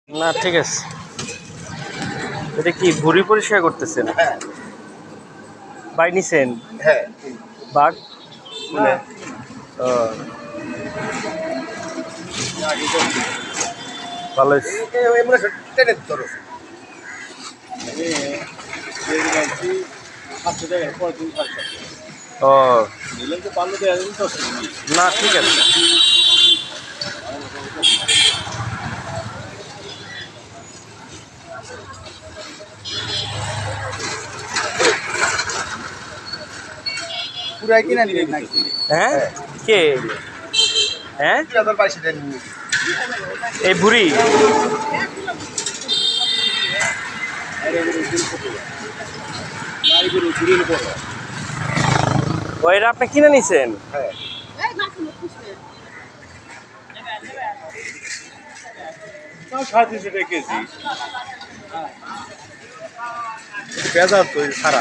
না ঠিক আছে। এটা কি ভুঁড়ি পরিষ্কার করতেছেন? হ্যাঁ বাই নিছেন হ্যাঁ বাঘ? না ও, ভালো হয়েছে। এমনি টেনে ধরো ও না ঠিক আছে। পুরাই কিনা নিলেন নাকি? হ্যাঁ কে? হ্যাঁ 2022 দেন এই বুড়ি ওইরা আপনি কিনে নিছেন? হ্যাঁ কেজি পেঁয়াজ তো সারা